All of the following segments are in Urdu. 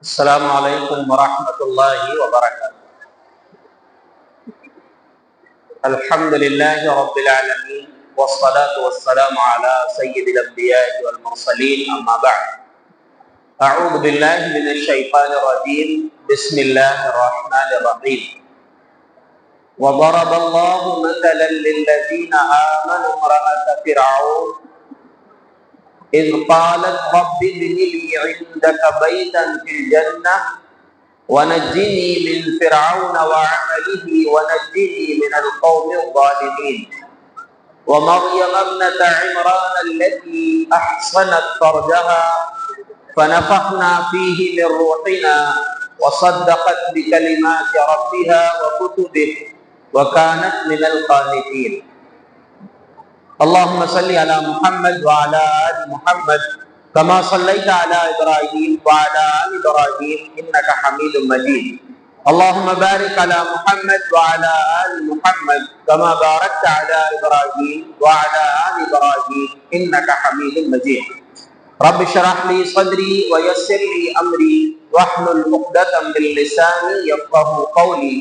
السلام علیکم ورحمۃ اللہ وبرکاتہ۔ الحمد للہ رب العالمین والصلاة والسلام علی سید الانبیاء والمرسلین، اما بعد۔ اعوذ باللہ من الشیطان الرجیم، بسم اللہ الرحمن الرحیم۔ وضرب اللہ مثلا للذین آمنوا امرأة فرعون اذ قالت رب ابن لي عندك بيتا في الجنة ونجني من فرعون وعمله ونجني من القوم الظالمين۔ ومريم ابنة عمران التي أحصنت فرجها فنفخنا فيه من روحنا وصدقت بكلمات ربها وكتبه وكانت من القانتين۔ اللهم صل على محمد وعلى آل محمد كما صليت على إبراهيم وعلى آل إبراهيم إنك حميد مجيد۔ اللهم بارك على محمد وعلى آل محمد كما باركت على إبراهيم وعلى آل إبراهيم إنك حميد مجيد۔ رب اشرح لي صدري ويسر لي أمري واحلل عقدة من لساني يفقهوا قولي۔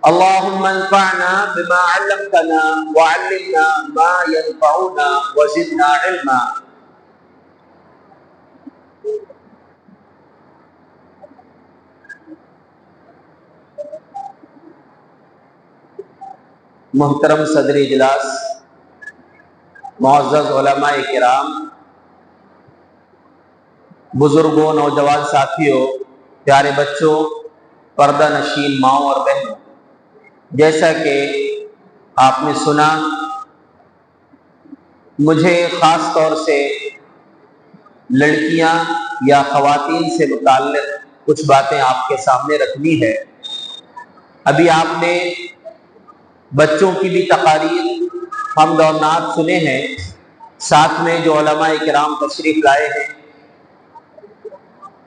اللهم انفعنا بما علمتنا وعلمنا ما ينفعنا وزدنا علما۔ محترم صدر اجلاس، معزز علماء کرام، بزرگوں، نوجوان ساتھیوں، پیارے بچوں، پردہ نشین ماؤں اور بہنوں، جیسا کہ آپ نے سنا، مجھے خاص طور سے لڑکیاں یا خواتین سے متعلق کچھ باتیں آپ کے سامنے رکھنی ہے۔ ابھی آپ نے بچوں کی بھی تقاریر، حمد اور نعت سنے ہیں، ساتھ میں جو علماء کرام تشریف لائے ہیں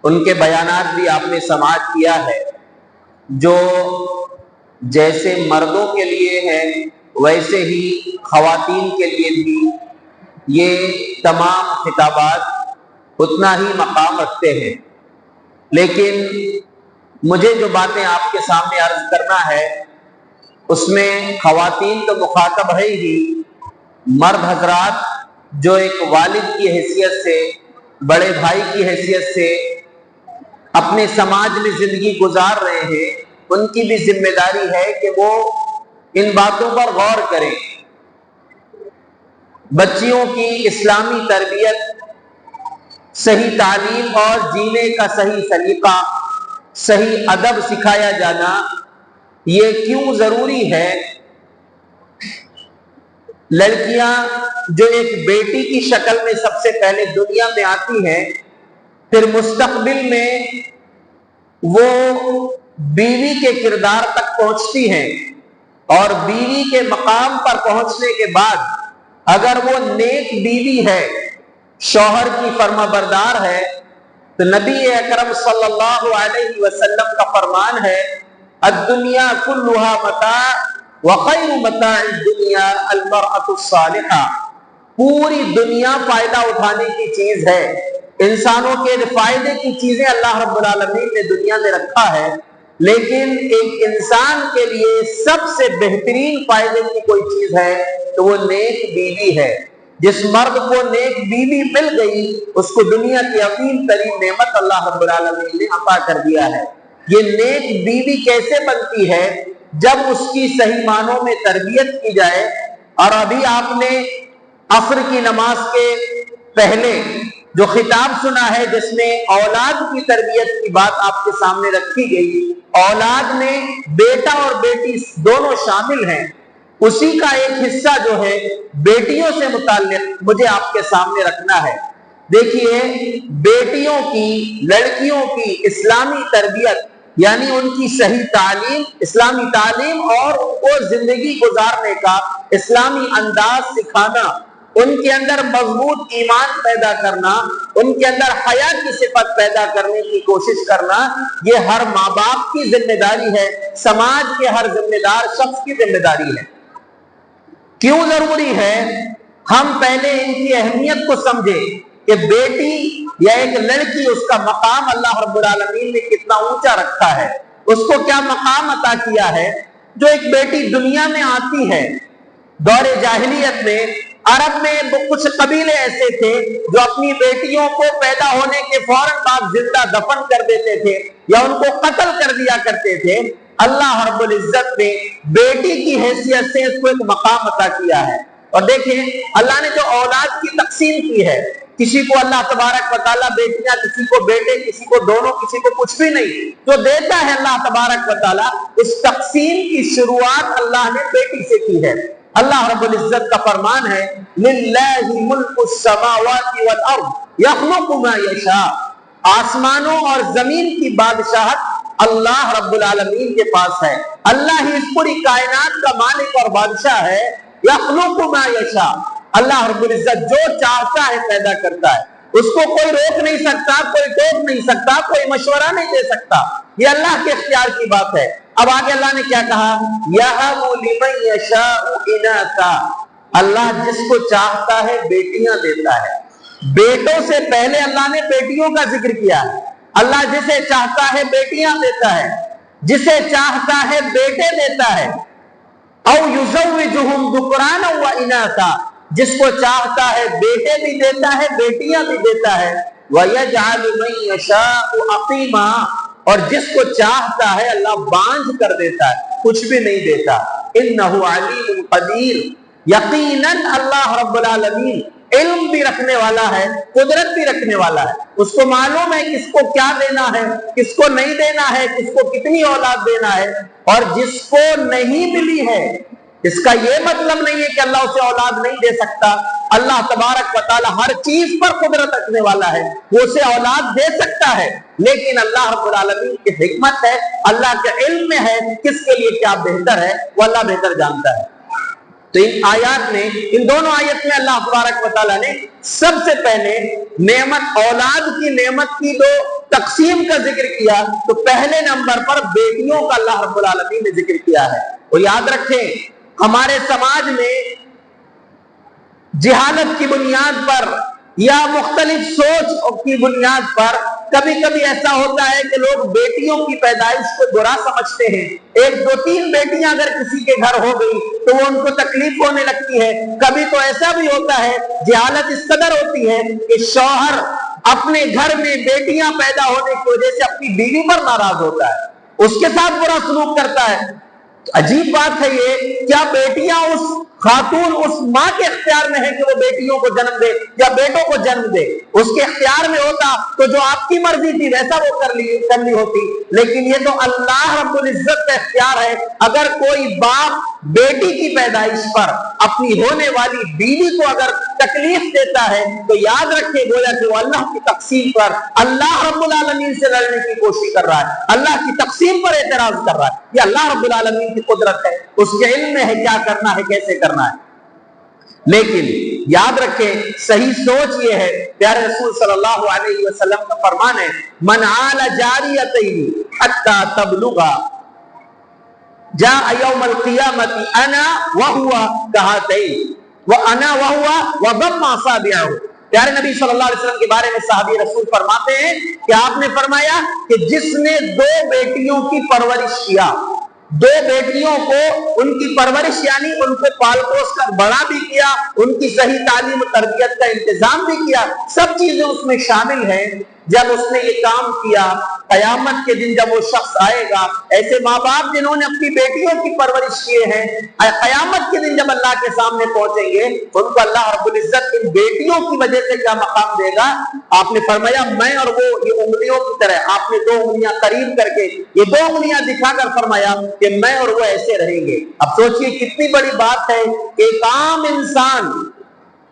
ان کے بیانات بھی آپ نے سماعت کیا ہے۔ جو جیسے مردوں کے لیے ہے ویسے ہی خواتین کے لیے بھی یہ تمام خطابات اتنا ہی مقام رکھتے ہیں، لیکن مجھے جو باتیں آپ کے سامنے عرض کرنا ہے اس میں خواتین تو مخاطب ہے ہی، مرد حضرات جو ایک والد کی حیثیت سے، بڑے بھائی کی حیثیت سے اپنے سماج میں زندگی گزار رہے ہیں، ان کی بھی ذمہ داری ہے کہ وہ ان باتوں پر غور کریں۔ بچیوں کی اسلامی تربیت، صحیح تعلیم اور جینے کا صحیح سلیقہ، صحیح ادب سکھایا جانا یہ کیوں ضروری ہے؟ لڑکیاں جو ایک بیٹی کی شکل میں سب سے پہلے دنیا میں آتی ہیں، پھر مستقبل میں وہ بیوی کے کردار تک پہنچتی ہیں، اور بیوی کے مقام پر پہنچنے کے بعد اگر وہ نیک بیوی ہے، شوہر کی فرما بردار ہے، تو نبی اکرم صلی اللہ علیہ وسلم کا فرمان ہے، الدنیا کلھا متاع وخیر متاع الدنیا المرأة الصالحہ۔ پوری دنیا فائدہ اٹھانے کی چیز ہے، انسانوں کے فائدے کی چیزیں اللہ رب العالمین نے دنیا میں رکھا ہے، لیکن ایک انسان کے لیے سب سے بہترین فائدے کی کوئی چیز ہے تو وہ نیک بیوی ہے۔ جس مرد کو نیک بیوی مل گئی اس کو دنیا کی عظیم ترین نعمت اللہ رب العالمین نے عطا کر دیا ہے۔ یہ نیک بیوی کیسے بنتی ہے؟ جب اس کی صحیح معنوں میں تربیت کی جائے۔ اور ابھی آپ نے عصر کی نماز کے پہلے جو خطاب سنا ہے جس میں اولاد کی تربیت کی بات آپ کے سامنے رکھی گئی، اولاد میں بیٹا اور بیٹی دونوں شامل ہیں، اسی کا ایک حصہ جو ہے بیٹیوں سے متعلق مجھے آپ کے سامنے رکھنا ہے۔ دیکھیے، بیٹیوں کی، لڑکیوں کی اسلامی تربیت یعنی ان کی صحیح تعلیم، اسلامی تعلیم اور ان کو زندگی گزارنے کا اسلامی انداز سکھانا، ان کے اندر مضبوط ایمان پیدا کرنا، ان کے اندر حیا کی صفت پیدا کرنے کی کوشش کرنا، یہ ہر ماں باپ کی ذمہ داری ہے، سماج کے ہر ذمہ دار شخص کی ذمہ داری ہے۔ کیوں ضروری ہے؟ ہم پہلے ان کی اہمیت کو سمجھیں۔ کہ بیٹی یا ایک لڑکی اس کا مقام اللہ رب العالمین نے کتنا اونچا رکھا ہے، اس کو کیا مقام عطا کیا ہے۔ جو ایک بیٹی دنیا میں آتی ہے، دور جاہلیت میں عرب میں کچھ قبیلے ایسے تھے جو اپنی بیٹیوں کو پیدا ہونے کے فوراً بعد زندہ دفن کر دیتے تھے یا ان کو قتل کر دیا کرتے تھے۔ اللہ رب العزت نے بیٹی کی حیثیت سے اس کو ایک مقام عطا کیا ہے۔ اور دیکھیں اللہ نے جو اولاد کی تقسیم کی ہے، کسی کو اللہ تبارک و تعالیٰ بیٹیاں، کسی کو بیٹے، کسی کو دونوں، کسی کو کچھ بھی نہیں، جو دیتا ہے اللہ تبارک و تعالیٰ، اس تقسیم کی شروعات اللہ نے بیٹی سے کی ہے۔ اللہ رب العزت کا فرمان ہے للہ ملک السماوات والارض یخلق ما یشاء، آسمانوں اور زمین کی بادشاہت اللہ رب العالمین کے پاس ہے۔ اللہ ہی اس پوری کائنات کا مالک اور بادشاہ ہے۔ یخلق ما یشاء، اللہ رب العزت جو چاہتا ہے پیدا کرتا ہے، اس کو کوئی روک نہیں سکتا، کوئی ٹوک نہیں سکتا، کوئی مشورہ نہیں دے سکتا، یہ اللہ کے اختیار کی بات ہے۔ اب آگے اللہ نے کیا کہا، یَهَبُ لِمَن یَشَاءُ إِنَاثًا، اللہ جس کو چاہتا ہے بیٹیاں دیتا ہے۔ بیٹوں سے پہلے اللہ نے بیٹیوں کا ذکر کیا ہے۔ اللہ جسے چاہتا ہے بیٹیاں دیتا ہے، جسے چاہتا ہے بیٹے دیتا ہے۔ او یزوجہم ذکرانا و اناثا، جس کو چاہتا ہے بیٹے بھی دیتا ہے، بیٹیاں بھی دیتا ہے۔ ویجعل من یشاء عقیما، اور جس کو چاہتا ہے اللہ بانجھ کر دیتا ہے، کچھ بھی نہیں دیتا۔ انہ علیم قدیر، یقیناً اللہ رب العالمین علم بھی رکھنے والا ہے، قدرت بھی رکھنے والا ہے، اس کو معلوم ہے کس کو کیا دینا ہے، کس کو نہیں دینا ہے، کس کو کتنی اولاد دینا ہے۔ اور جس کو نہیں ملی ہے، اس کا یہ مطلب نہیں ہے کہ اللہ اسے اولاد نہیں دے سکتا۔ اللہ تبارک و تعالی ہر چیز پر قدرت رکھنے والا ہے، وہ اسے اولاد دے سکتا ہے، لیکن اللہ رب العالمین کی حکمت ہے، اللہ کے علم میں ہے کس کے لیے کیا بہتر ہے، وہ اللہ بہتر جانتا ہے۔ تو ان آیات میں، ان دونوں آیت میں اللہ تبارک و تعالیٰ نے سب سے پہلے نعمت، اولاد کی نعمت کی جو تقسیم کا ذکر کیا، تو پہلے نمبر پر بیٹیوں کا اللہ رب العالمین نے ذکر کیا ہے۔ اور یاد رکھیں، ہمارے سماج میں جہالت کی بنیاد پر یا مختلف سوچ کی بنیاد پر کبھی کبھی ایسا ہوتا ہے کہ لوگ بیٹیوں کی پیدائش کو برا سمجھتے ہیں۔ ایک دو تین بیٹیاں اگر کسی کے گھر ہو گئی تو وہ ان کو تکلیف ہونے لگتی ہے۔ کبھی تو ایسا بھی ہوتا ہے، جہالت اس قدر ہوتی ہے کہ شوہر اپنے گھر میں بیٹیاں پیدا ہونے کی وجہ سے اپنی بیوی پر ناراض ہوتا ہے، اس کے ساتھ برا سلوک کرتا ہے۔ عجیب بات ہے یہ، کیا بیٹیاں اس خاتون، اس ماں کے اختیار میں ہے کہ وہ بیٹیوں کو جنم دے یا بیٹوں کو جنم دے؟ اس کے اختیار میں ہوتا تو جو آپ کی مرضی تھی ویسا وہ کر لی ہوتی، لیکن یہ تو اللہ رب العزت کا اختیار ہے۔ اگر کوئی باپ بیٹی کی پیدائش پر اپنی ہونے والی بیوی کو اگر تکلیف دیتا ہے تو یاد رکھے گویا کہ وہ اللہ کی تقسیم پر اللہ رب العالمین سے لڑنے کی کوشش کر رہا ہے، اللہ کی تقسیم پر اعتراض کر رہا ہے۔ یہ اللہ رب العالمین کی قدرت ہے، اس کے علم میں ہے کیا کرنا ہے، کیسے کرنا ہے۔ لیکن یاد رکھیں، صحیح سوچ یہ ہے، پیارے رسول صلی اللہ علیہ وسلم کا فرمان ہے، من عال جاریتین حتی تبلغا جاء یوم القیامت انا وہو کہاتین وانا وہو وضم اصابعہ۔ پیارے نبی صلی اللہ علیہ وسلم کے بارے میں صحابی رسول فرماتے ہیں کہ آپ نے فرمایا کہ جس نے دو بیٹیوں کی پرورش کیا، دو بیٹیوں کو ان کی پرورش یعنی ان کو پال پوس کر بڑا بھی کیا، ان کی صحیح تعلیم و تربیت کا انتظام بھی کیا، سب چیزیں اس میں شامل ہیں۔ جب اس نے یہ کام کیا، قیامت کے دن جب وہ شخص آئے گا، ایسے ماں باپ جنہوں نے اپنی بیٹیوں کی پرورش کیے ہیں، قیامت کے دن جب اللہ کے سامنے پہنچیں گے ان کو اللہ رب العزت ان بیٹیوں کی وجہ سے کیا مقام دے گا؟ آپ نے فرمایا میں اور وہ یہ انگلیوں کی طرح، آپ نے دو انگلیاں قریب کر کے یہ دو انگلیاں دکھا کر فرمایا کہ میں اور وہ ایسے رہیں گے۔ اب سوچئے کتنی بڑی بات ہے کہ ایک عام انسان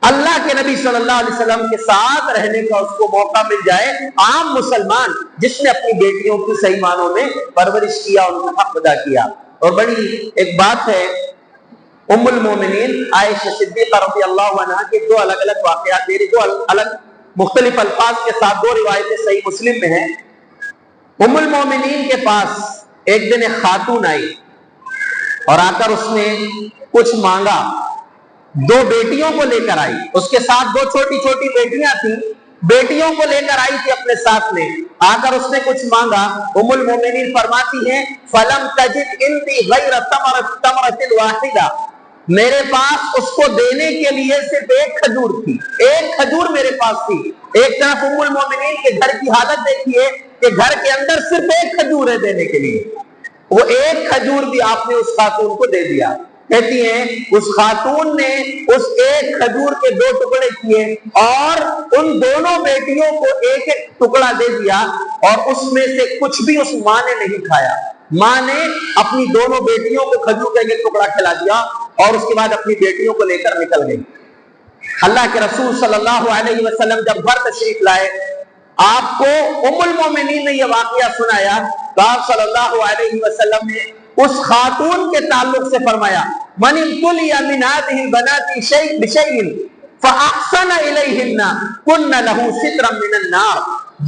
اللہ کے نبی صلی اللہ علیہ وسلم کے ساتھ رہنے کا اس کو موقع مل جائے، عام مسلمان جس نے اپنی بیٹیوں کی صحیح معنوں میں پرورش کیا، ان کا حق ادا کیا۔ اور بڑی ایک بات ہے، ام المومنین عائشہ صدیقہ رضی اللہ عنہا کے دو الگ الگ واقعات، دو الگ مختلف الفاظ کے ساتھ دو روایتیں صحیح مسلم میں ہیں۔ ام المومنین کے پاس ایک دن ایک خاتون آئی اور آ کر اس نے کچھ مانگا، دو بیٹیوں کو لے کر آئی، اس کے ساتھ دو چھوٹی چھوٹی بیٹیاں تھیں، بیٹیوں کو لے کر آئی تھی اپنے ساتھ میں، آ کر اس نے کچھ مانگا، ام المومنین فرماتی ہیں فلم تجد عندی غیر تمرۃ واحدہ، میرے پاس اس کو دینے کے لیے صرف ایک کھجور تھی، ایک کھجور میرے پاس تھی۔ ایک طرف ام المومنین کے گھر کی حالت دیکھیے کہ گھر کے اندر صرف ایک کھجور ہے دینے کے لیے، وہ ایک کھجور بھی آپ نے اس خاتون کو دے دیا۔ کہتی ہیں اس خاتون نے اس ایک کھجور کے 2 ٹکڑے کیے اور ان دونوں بیٹیوں کو ایک ایک ٹکڑا دے دیا، اور اس میں سے کچھ بھی اس ماں نے نہیں کھایا۔ ماں نے اپنی دونوں بیٹیوں کو کھجور کا ایک ٹکڑا کھلا دیا اور اس کے بعد اپنی بیٹیوں کو لے کر نکل گئی۔ اللہ کے رسول صلی اللہ علیہ وسلم جب گھر تشریف لائے، آپ کو ام المومنین نے یہ واقعہ سنایا تو آپ صلی اللہ علیہ وسلم نے اس خاتون کے تعلق سے فرمایا من ابتلی من هذه البنات بشيء فاحسن اليهن كن له سترا من النار،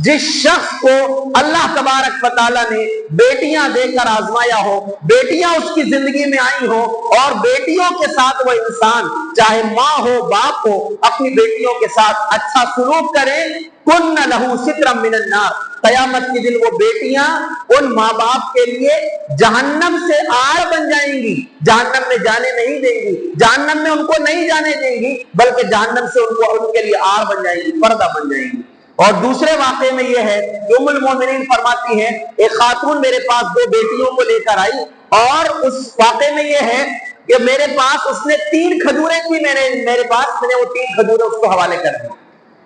جس شخص کو اللہ تبارک و تعالیٰ نے بیٹیاں دے کر آزمایا ہو، بیٹیاں اس کی زندگی میں آئی ہو، اور بیٹیوں کے ساتھ وہ انسان چاہے ماں ہو باپ ہو اپنی بیٹیوں کے ساتھ اچھا سلوک کرے، کن لہو سترا من النار، قیامت کے دن وہ بیٹیاں ان ماں باپ کے لیے جہنم سے آڑ بن جائیں گی، جہنم میں جانے نہیں دیں گی، جہنم میں ان کو نہیں جانے دیں گی، بلکہ جہنم سے ان کے لیے آڑ بن جائیں گی، پردہ بن جائیں گی۔ اور دوسرے واقعے میں یہ ہے کہ ام المومنین فرماتی ہیں ایک خاتون میرے پاس 2 بیٹیوں کو لے کر آئی، اور اس واقعے میں یہ ہے کہ میرے پاس اس نے 3 کھجوریں تھی، میرے پاس میں نے وہ 3 کھجوریں اس کو حوالے کر دی،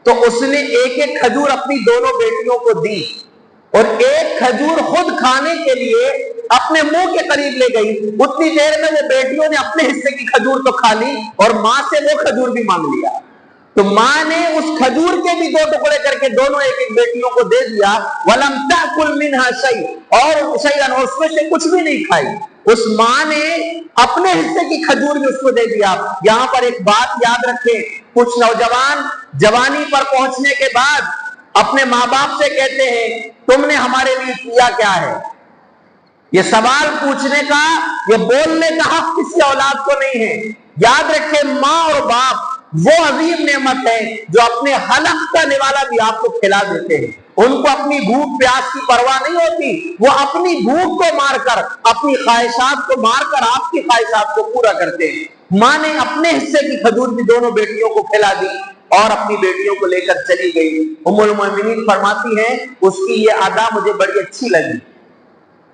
تو اس نے ایک ایک کھجور اپنی دونوں بیٹیوں کو دی، اور ایک کھجور خود کھانے کے لیے اپنے منہ کے قریب لے گئی۔ اتنی دیر میں وہ بیٹیوں نے اپنے حصے کی کھجور تو کھا لی اور ماں سے وہ کھجور بھی مانگ لیا، تو ماں نے اس کھجور کے بھی 2 ٹکڑے کر کے دونوں ایک ایک بیٹیوں کو دے دیا، وَلَمْ تَأْكُلْ مِنْهَا شَيْءٍ، اور شیئاً اس میں سے کچھ بھی نہیں کھائی۔ اس ماں نے اپنے حصے کی کھجور بھی اس کو دے دیا۔ یہاں پر ایک بات یاد رکھیں، کچھ نوجوان جوانی پر پہنچنے کے بعد اپنے ماں باپ سے کہتے ہیں تم نے ہمارے لیے کیا کیا ہے؟ یہ سوال پوچھنے کا، یہ بولنے کا حق کسی اولاد کو نہیں ہے۔ یاد رکھیں ماں اور باپ وہ عظیم نعمت ہے جو اپنے حلق کا نوالا بھی آپ کو کھلا دیتے ہیں، ان کو اپنی بھوک پیاس کی پرواہ نہیں ہوتی، وہ اپنی بھوک کو مار کر، اپنی خواہشات کو مار کر آپ کی خواہشات کو پورا کرتے ہیں۔ ماں نے اپنے حصے کی کھجور بھی دونوں بیٹیوں کو کھلا دی اور اپنی بیٹیوں کو لے کر چلی گئی۔ ام المومنین فرماتی ہیں اس کی یہ ادا مجھے بڑی اچھی لگی۔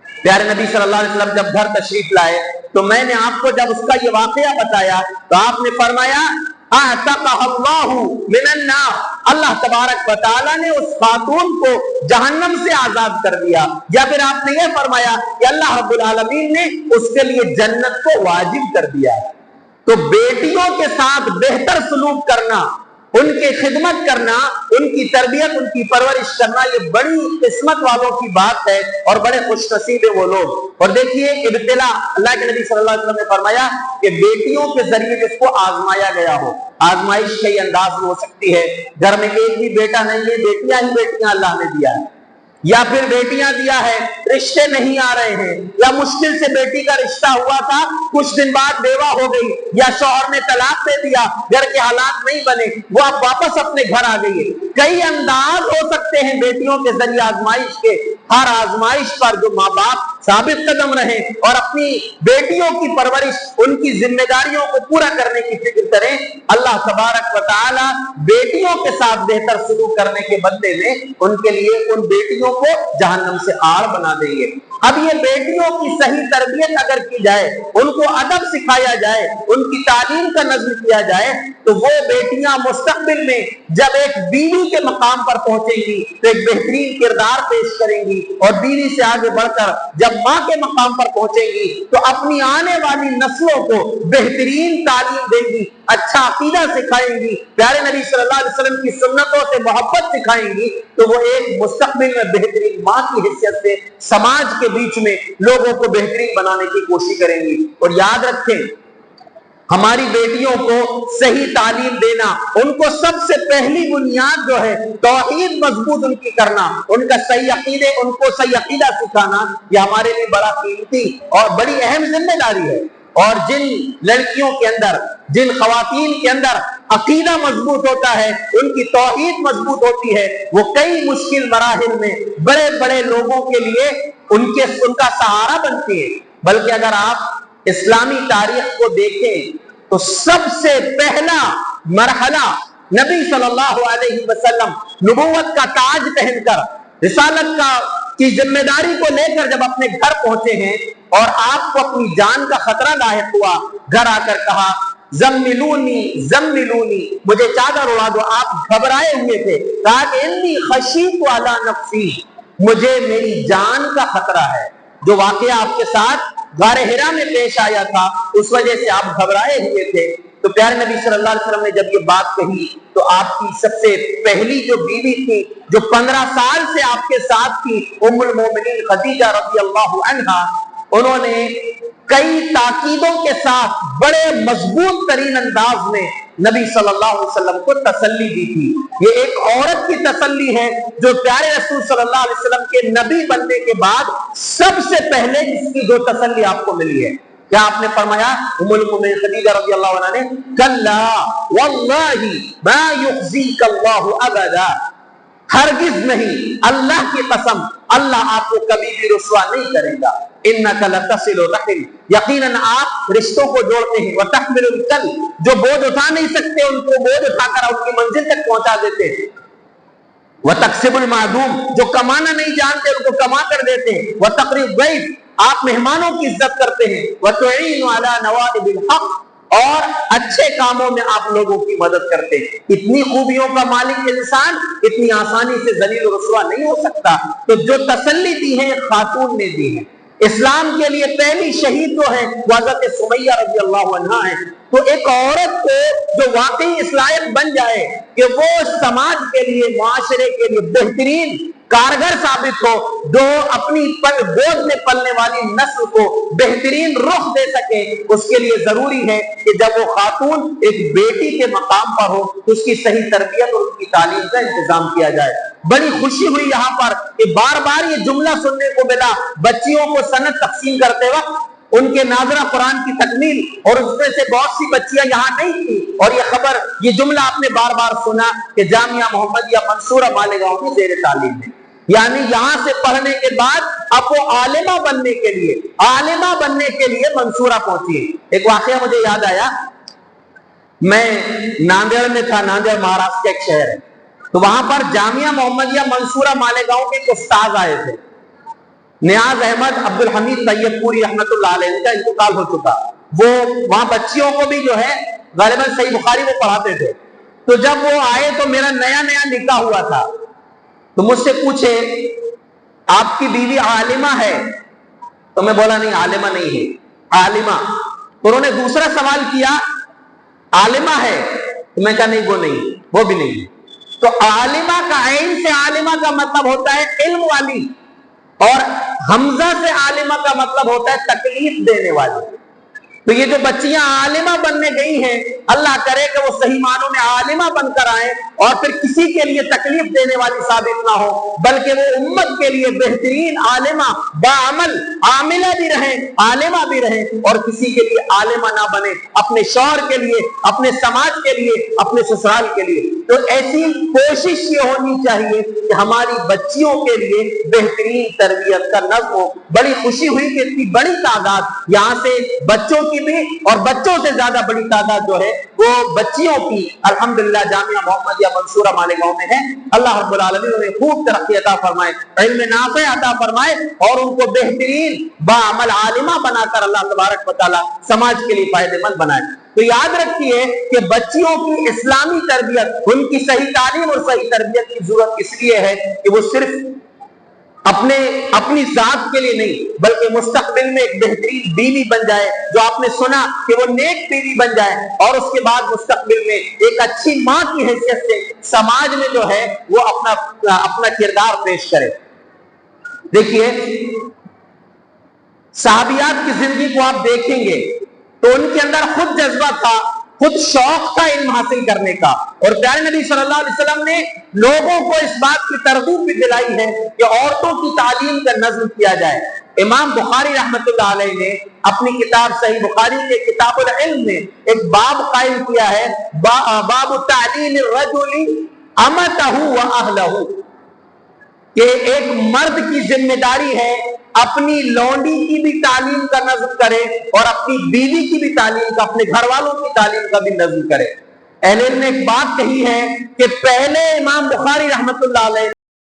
پیارے نبی صلی اللہ علیہ وسلم جب گھر تشریف لائے تو میں نے آپ کو جب اس کا یہ واقعہ بتایا تو آپ نے فرمایا اعتقہ اللہ من النار، اللہ تبارک و تعالیٰ نے اس خاتون کو جہنم سے آزاد کر دیا، یا پھر آپ نے یہ فرمایا کہ اللہ رب العالمین نے اس کے لیے جنت کو واجب کر دیا۔ تو بیٹیوں کے ساتھ بہتر سلوک کرنا، ان کی خدمت کرنا، ان کی تربیت، ان کی پرورش کرنا، یہ بڑی قسمت والوں کی بات ہے اور بڑے خوش نصیب ہیں وہ لوگ۔ اور دیکھیے ابتلا، اللہ کے نبی صلی اللہ علیہ وسلم نے فرمایا کہ بیٹیوں کے ذریعے جس کو آزمایا گیا ہو، آزمائش کئی انداز میں ہو سکتی ہے، گھر میں ایک بھی بیٹا نہیں ہے، بیٹیاں ہی بیٹیاں اللہ نے دیا ہے، یا پھر بیٹیاں دیا ہے رشتے نہیں آ رہے ہیں، یا مشکل سے بیٹی کا رشتہ ہوا تھا کچھ دن بعد بیوہ ہو گئی، یا شوہر نے طلاق دے دیا، گھر کے حالات نہیں بنے، وہ اب واپس اپنے گھر آ گئی ہے۔ کئی انداز ہو سکتے ہیں بیٹیوں کے ذریعے آزمائش کے، ہر آزمائش پر جو ماں باپ ثابت قدم رہیں اور اپنی بیٹیوں کی پرورش، ان کی ذمہ داریوں کو پورا کرنے کی فکر کریں، اللہ تبارک و تعالی بیٹیوں کے ساتھ بہتر سلوک کرنے کے بدلے میں ان کے لیے ان بیٹیوں کو جہنم سے آڑ بنا دیں گے۔ اب یہ بیٹیوں کی صحیح تربیت اگر کی جائے، ان کو ادب سکھایا جائے، ان کی تعلیم کا نظم کیا جائے، تو وہ بیٹیاں مستقبل میں جب ایک بیوی کے مقام پر پہنچیں گی تو ایک بہترین کردار پیش کریں گی، اور بیوی سے آگے بڑھ کر جب ماں کے مقام پر پہنچیں گی تو اپنی آنے والی نسلوں کو بہترین تعلیم دیں گی، اچھا عقیدہ سکھائیں گی، پیارے نبی صلی اللہ علیہ وسلم کی سنتوں سے محبت سکھائیں گی، تو وہ ایک مستقبل میں بہترین ماں کی حیثیت سے سماج کے بیچ میں لوگوں کو بہترین بنانے کی کوشش کریں گی۔ اور یاد رکھیں ہماری بیٹیوں کو صحیح تعلیم دینا، ان کو سب سے پہلی بنیاد جو ہے توحید مضبوط ان کی کرنا، ان کا صحیح عقیدے، ان کو صحیح عقیدہ سکھانا، یہ ہمارے لیے بڑا قیمتی اور بڑی اہم ذمہ داری ہے۔ اور جن لڑکیوں کے اندر، جن خواتین کے اندر عقیدہ مضبوط ہوتا ہے، ان کی توحید مضبوط ہوتی ہے، وہ کئی مشکل مراحل میں بڑے بڑے لوگوں کے لیے ان کا سہارا بنتی ہے۔ بلکہ اگر آپ اسلامی تاریخ کو دیکھیں تو سب سے پہلا مرحلہ نبی صلی اللہ علیہ وسلم نبوت کا تاج پہن کر رسالت کی ذمہ داری کو لے کر جب اپنے گھر پہنچے ہیں اور آپ کو اپنی جان کا خطرہ لاحق ہوا، گھر آ کر کہا زملونی زملونی، مجھے چادر اڑا دو۔ آپ گھبرائے ہوئے تھے، کہا کہ انی خشیت علی نفسی، مجھے میری جان کا خطرہ ہے۔ جو واقعہ آپ کے ساتھ غار حرا میں پیش آیا تھا اس وجہ سے آپ گھبرائے ہوئے تھے۔ تو پیارے نبی صلی اللہ علیہ وسلم نے جب یہ بات کہی تو آپ کی سب سے پہلی جو بیوی تھی جو 15 سال سے آپ کے ساتھ تھی، ام المومنین خدیجہ رضی اللہ عنہا، انہوں نے کئی تاکیدوں کے ساتھ بڑے مضبوط ترین انداز میں نبی صلی اللہ علیہ وسلم کو تسلی دی تھی۔ یہ ایک عورت کی تسلی ہے جو پیارے رسول صلی اللہ علیہ وسلم کے نبی بننے کے بعد سب سے پہلے جس کی جو تسلی آپ کو ملی ہے۔ کیا آپ نے فرمایا ام المومنین خدیجہ رضی اللہ عنہا نے کلا واللہ ما یخزیک اللہ ابدا، ہرگز نہیں، اللہ کی قسم، اللہ آپ کو کبھی بھی رسوا نہیں کرے گا۔ انک لتصل الرحم، یقیناً آپ رشتوں کو جوڑتے ہیں، وتحمل الکل، جو بوجھ اٹھا نہیں سکتے ان کو بوجھ اٹھا کر ان کی منزل تک پہنچا دیتے ہیں، وتکسب المعدوم، جو کمانا نہیں جانتے ان کو کما کر دیتے ہیں، وتقری الضیف، آپ مہمانوں کی عزت کرتے ہیں، وتعین علی نوائب الحق، اور اچھے کاموں میں آپ لوگوں کی مدد کرتے ہیں۔ اتنی خوبیوں کا مالک انسان اتنی آسانی سے ذلیل و رسوا نہیں ہو سکتا۔ تو جو تسلی دی ہے خاتون نے دی ہے۔ اسلام کے لیے پہلی شہید جو ہے وہ حضرت سمیہ رضی اللہ عنہا ہے۔ تو ایک عورت کو جو واقعی اس لائق بن جائے کہ وہ سماج کے لیے، معاشرے کے لیے بہترین کارگر ثابت ہو، جو اپنی گود میں پلنے والی نسل کو بہترین رخ دے سکے، اس کے لیے ضروری ہے کہ جب وہ خاتون ایک بیٹی کے مقام پر ہو تو اس کی صحیح تربیت اور اس کی تعلیم کا انتظام کیا جائے۔ بڑی خوشی ہوئی یہاں پر کہ بار بار یہ جملہ سننے کو ملا، بچیوں کو سند تقسیم کرتے وقت ان کے ناظرہ قرآن کی تکمیل، اور اس میں سے بہت سی بچیاں یہاں نہیں تھی، اور یہ خبر، یہ جملہ آپ نے بار بار سنا کہ جامعہ محمدیہ منصورہ مالیگاؤں میں زیر تعلیم ہے۔ یعنی یہاں سے پڑھنے کے بعد اب وہ عالمہ بننے کے لیے منصورہ پہنچی ہے۔ ایک واقعہ مجھے یاد آیا، میں ناندیڑ میں تھا، ناندیڑ مہاراشٹر کا ایک شہر ہے، تو وہاں پر جامعہ محمدیہ منصورہ مالیگاؤں کے ایک استاد آئے تھے، نیاز احمد عبد الحمید طیب پوری رحمت اللہ علیہ، ان کا انتقال ہو چکا۔ وہ وہاں بچیوں کو بھی جو ہے غالباً صحیح بخاری وہ پڑھاتے تھے۔ تو جب وہ آئے تو میرا نیا نکاح ہوا تھا، تو مجھ سے پوچھے آپ کی بیوی عالمہ ہے؟ تو میں بولا نہیں، عالمہ نہیں ہے، عالمہ۔ تو انہوں نے دوسرا سوال کیا، عالمہ ہے؟ تو میں کہا نہیں، وہ نہیں، وہ بھی نہیں۔ تو عالمہ کا عین سے عالمہ کا مطلب ہوتا ہے علم والی، اور حمزہ سے عالمہ کا مطلب ہوتا ہے تکلیف دینے والی۔ تو یہ جو بچیاں عالمہ بننے گئی ہیں، اللہ کرے کہ وہ صحیح معنوں میں عالمہ بن کر آئیں اور پھر کسی کے لیے تکلیف دینے والی ثابت نہ ہو، بلکہ وہ امت کے لیے بہترین عالمہ، باعمل، عاملہ بھی رہیں، عالمہ بھی رہیں، اور کسی کے لیے عالمہ نہ بنے، اپنے شوہر کے لیے، اپنے سماج کے لیے، اپنے سسرال کے لیے۔ تو ایسی کوشش یہ ہونی چاہیے کہ ہماری بچیوں کے لیے بہترین تربیت کا نظم ہو۔ بڑی خوشی ہوئی کہ اتنی بڑی تعداد یہاں سے بچوں کی بھی، اور بچوں سے زیادہ بڑی تعداد جو ہے وہ بچیوں کی الحمدللہ جامعہ محمدیہ منصورہ مالیگاؤں میں ہے۔ اللہ رب العالمین انہیں خوب ترقی عطا فرمائے، علم نافع عطا فرمائے، اور ان کو بہترین باعمل عالمہ بنا کر اللہ تبارک و تعالی سماج کے لیے فائدہ مند بنائے۔ تو یاد رکھیے کہ بچیوں کی اسلامی تربیت، ان کی صحیح تعلیم اور صحیح تربیت کی ضرورت اس لیے ہے کہ وہ صرف اپنی ذات کے لیے نہیں بلکہ مستقبل میں ایک بہترین بیوی بن جائے، جو آپ نے سنا کہ وہ نیک بیوی بن جائے، اور اس کے بعد مستقبل میں ایک اچھی ماں کی حیثیت سے سماج میں جو ہے وہ اپنا کردار پیش کرے۔ دیکھیے صحابیات کی زندگی کو آپ دیکھیں گے تو ان کے اندر خود جذبہ تھا، خود شوق تھا علم حاصل کرنے کا، اور پیارے نبی صلی اللہ علیہ وسلم نے لوگوں کو اس بات کی ترغیب بھی دلائی ہے کہ عورتوں کی تعلیم کا نظم کیا جائے۔ امام بخاری رحمت اللہ علیہ نے اپنی کتاب صحیح بخاری کے کتاب العلم میں ایک باب قائم کیا ہے، باب تعلیم الرجل امتہ و اہلہ، کہ ایک مرد کی ذمہ داری ہے اپنی لونڈی کی بھی تعلیم کا نظم کرے اور اپنی بیوی کی بھی تعلیم کا، اپنے گھر والوں کی تعلیم کا بھی نظم کرے۔ اہل علم نے ایک بات کہی ہے کہ پہلے امام بخاری رحمت اللہ علیہ